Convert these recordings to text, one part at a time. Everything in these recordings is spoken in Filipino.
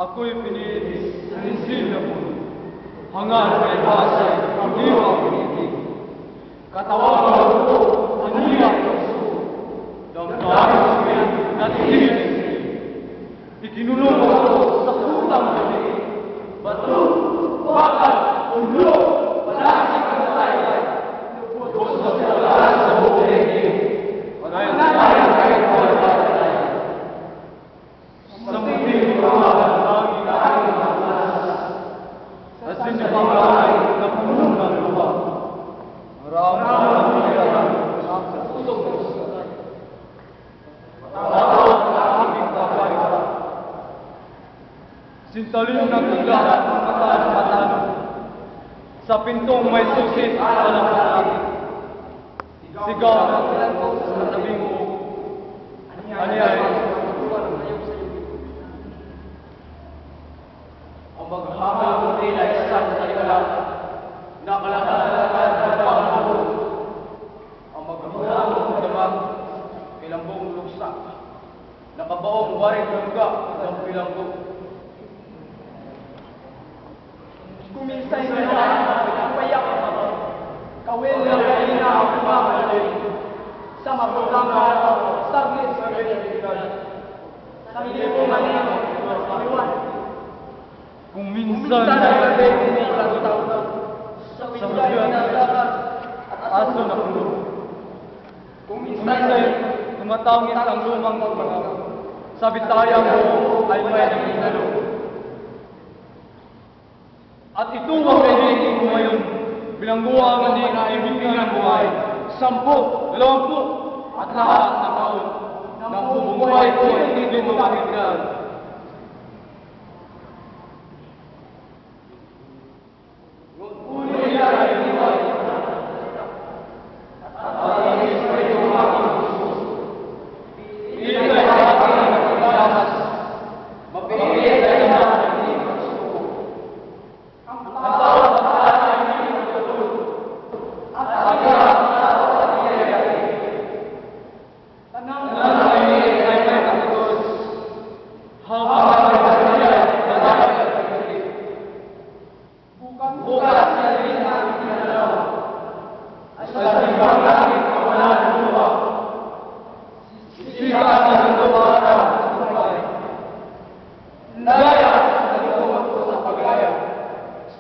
Ako'y pinilis ng insilya mo. Hangal ay basay, diwa pinitig. Katawan ng ko, aniya ng puso. Damdamin siya, natigil. Ikinulong ako sa putang gabi. Bato, bakal, ulo, palasik ang tayo. Lubos na siya sa buhay. Panayan tayo kahit wala. Sa muling pamahan, asin niya pamahay na punong ng lupa. Maraming ang pilihan sa pusong Diyos. Matawag na aming kapay. Sintalin ng tulahan ng kataan-kataan. Sa pintong may susit sa lahat. Sigaw sa tabi mo. Anyay. Ang maghahal mo nila isang sa ikalang nakalakalakan ng pangahon. Ang maghahal mo damang pilambong luksak. Nakabaong waring langga ng pilambo. Kuminsay na ang payak kawin na kaina ang pumamali sa mabutangan saglit sa pinagbigan. Sa milipungan niya, iwan. Kung minsan ay hindi taon sa bigay na lakas at aso na pulo. Kung Minsan tumatangis ang lumang mga sa bitayang mo ay may nagigalo. At ito ang kaibigan ko ngayon, bilangguha ang hindi kaibigan ng buhay. 10, 20, at lahat ng taon ng bumubuhay ko ay hindi mo makikita.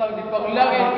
Sa di paglangit,